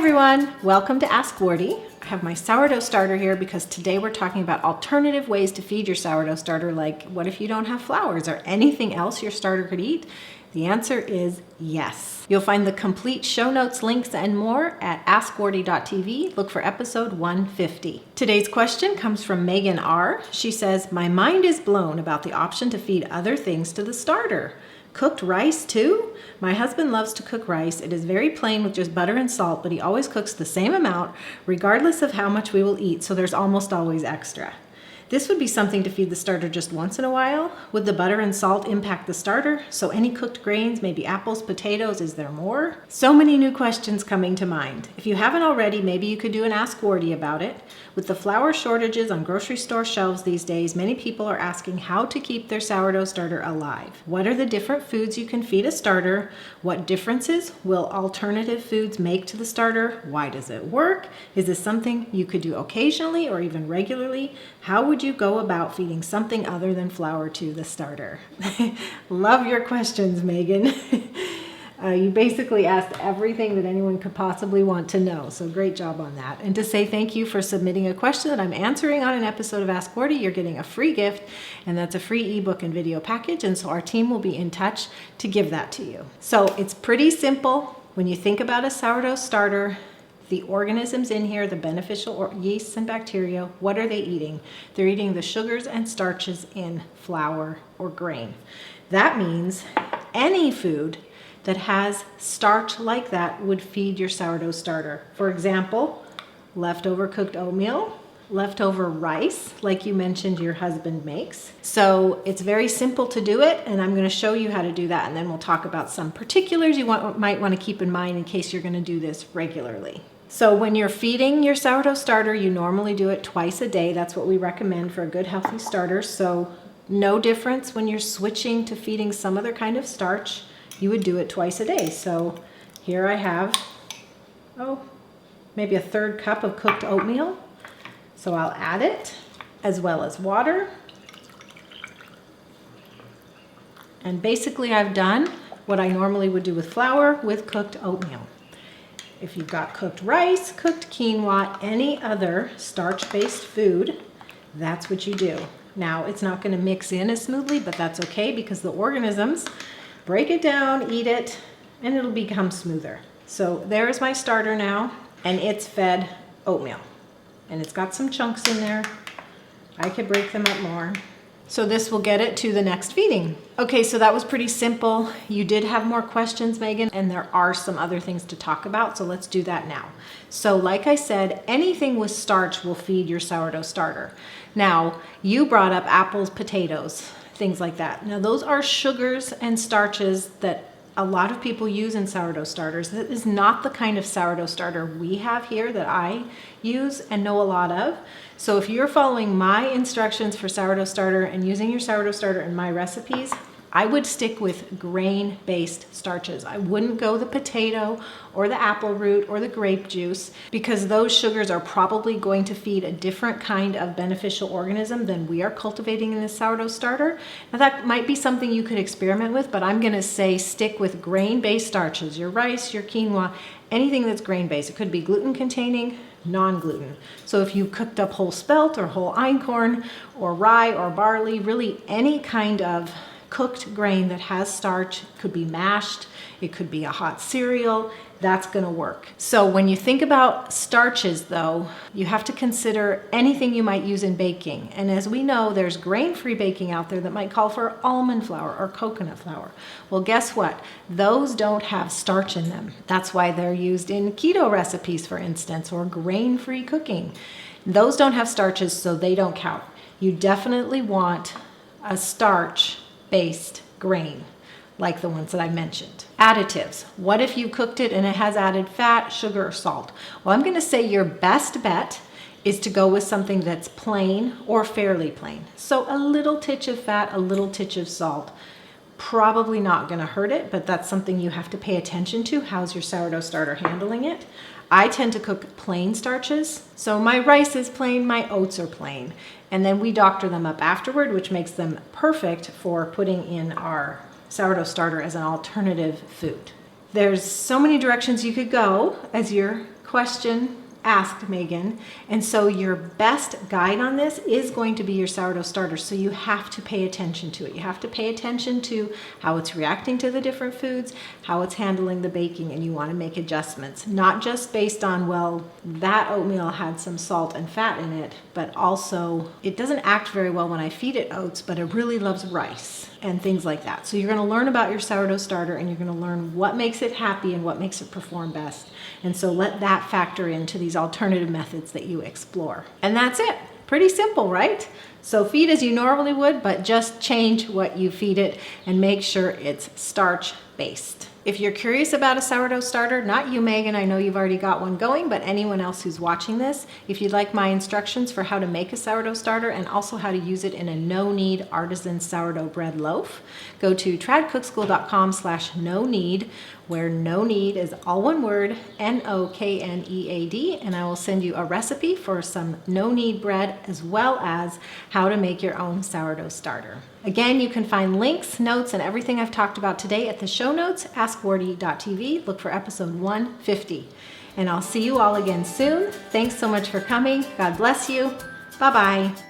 everyone, welcome to Ask Wardee. I have my sourdough starter here because today we're talking about alternative ways to feed your sourdough starter, like what if you don't have flour? Is there anything else your starter could eat? The answer is yes. You'll find the complete show notes, links, and more at askwardee.tv. Look for episode 150. Today's question comes from Megan R. She says, my mind is blown about the option to feed other things to the starter. Cooked rice too? My husband loves to cook rice. It is very plain with just butter and salt, but he always cooks the same amount regardless of how much we will eat, so there's almost always extra. This would be something to feed the starter just once in a while. Would the butter and salt impact the starter? So any cooked grains, maybe apples, potatoes, is there more? So many new questions coming to mind. If you haven't already, maybe you could do an Ask Wardee about it. With the flour shortages on grocery store shelves these days, many people are asking how to keep their sourdough starter alive. What are the different foods you can feed a starter? What differences will alternative foods make to the starter? Why does it work? Is this something you could do occasionally or even regularly? How would you go about feeding something other than flour to the starter? Love your questions, Megan. You basically asked everything that anyone could possibly want to know, so great job on that. And to say thank you for submitting a question that I'm answering on an episode of Ask Wardee, you're getting a free gift, and that's a free ebook and video package, and so our team will be in touch to give that to you. So it's pretty simple. When you think about a sourdough starter, the organisms in here, the beneficial yeasts and bacteria, what are they eating? They're eating the sugars and starches in flour or grain. That means any food that has starch like that would feed your sourdough starter. For example, leftover cooked oatmeal, leftover rice, like you mentioned your husband makes. So it's very simple to do it, and I'm going to show you how to do that, and then we'll talk about some particulars you might want to keep in mind in case you're going to do this regularly. So when you're feeding your sourdough starter, you normally do it twice a day. That's what we recommend for a good healthy starter. So no difference when you're switching to feeding some other kind of starch. You would do it twice a day. So here I have, maybe a third cup of cooked oatmeal. So I'll add it as well as water. And basically I've done what I normally would do with flour with cooked oatmeal. If you've got cooked rice, cooked quinoa, any other starch-based food, that's what you do. Now, it's not going to mix in as smoothly, but that's okay because the organisms break it down, eat it, and it'll become smoother. So there's my starter now, and it's fed oatmeal. And it's got some chunks in there. I could break them up more. So this will get it to the next feeding. Okay, so that was pretty simple. You did have more questions, Megan, and there are some other things to talk about, so let's do that now. So like I said, anything with starch will feed your sourdough starter. Now, you brought up apples, potatoes, things like that. Now, those are sugars and starches that a lot of people use in sourdough starters. That is not the kind of sourdough starter we have here that I use and know a lot of. So if you're following my instructions for sourdough starter and using your sourdough starter in my recipes, I would stick with grain-based starches. I wouldn't go the potato or the apple root or the grape juice because those sugars are probably going to feed a different kind of beneficial organism than we are cultivating in the sourdough starter. Now that might be something you could experiment with, but I'm gonna say stick with grain-based starches, your rice, your quinoa, anything that's grain-based. It could be gluten-containing, non-gluten. So if you cooked up whole spelt or whole einkorn or rye or barley, really any kind of cooked grain that has starch, could be mashed, it could be a hot cereal, that's gonna work. So when you think about starches though, you have to consider anything you might use in baking. And as we know, there's grain-free baking out there that might call for almond flour or coconut flour. Well, guess what? Those don't have starch in them. That's why they're used in keto recipes, for instance, or grain-free cooking. Those don't have starches, so they don't count. You definitely want a starch-based grain, like the ones that I mentioned. Additives. What if you cooked it and it has added fat, sugar, or salt? Well, I'm gonna say your best bet is to go with something that's plain or fairly plain. So a little titch of fat, a little titch of salt. Probably not gonna hurt it, but that's something you have to pay attention to. How's your sourdough starter handling it? I tend to cook plain starches. So my rice is plain, my oats are plain. And then we doctor them up afterward, which makes them perfect for putting in our sourdough starter as an alternative food. There's so many directions you could go as you're question asked, Megan. And so your best guide on this is going to be your sourdough starter. So you have to pay attention to it. You have to pay attention to how it's reacting to the different foods, how it's handling the baking, and you want to make adjustments. Not just based on, well, that oatmeal had some salt and fat in it, but also it doesn't act very well when I feed it oats, but it really loves rice and things like that. So you're going to learn about your sourdough starter, and you're going to learn what makes it happy and what makes it perform best. And so let that factor into these alternative methods that you explore. And that's it. Pretty simple, right? So feed as you normally would, but just change what you feed it and make sure it's starch based. If you're curious about a sourdough starter, not you, Megan, I know you've already got one going, but anyone else who's watching this, if you'd like my instructions for how to make a sourdough starter and also how to use it in a no-knead artisan sourdough bread loaf, go to tradcookschool.com/no-knead, where no-knead is all one word, N-O-K-N-E-A-D, and I will send you a recipe for some no-knead bread as well as how to make your own sourdough starter. Again, you can find links, notes, and everything I've talked about today at the show notes, askwardee.tv. Look for episode 150. And I'll see you all again soon. Thanks so much for coming. God bless you. Bye-bye.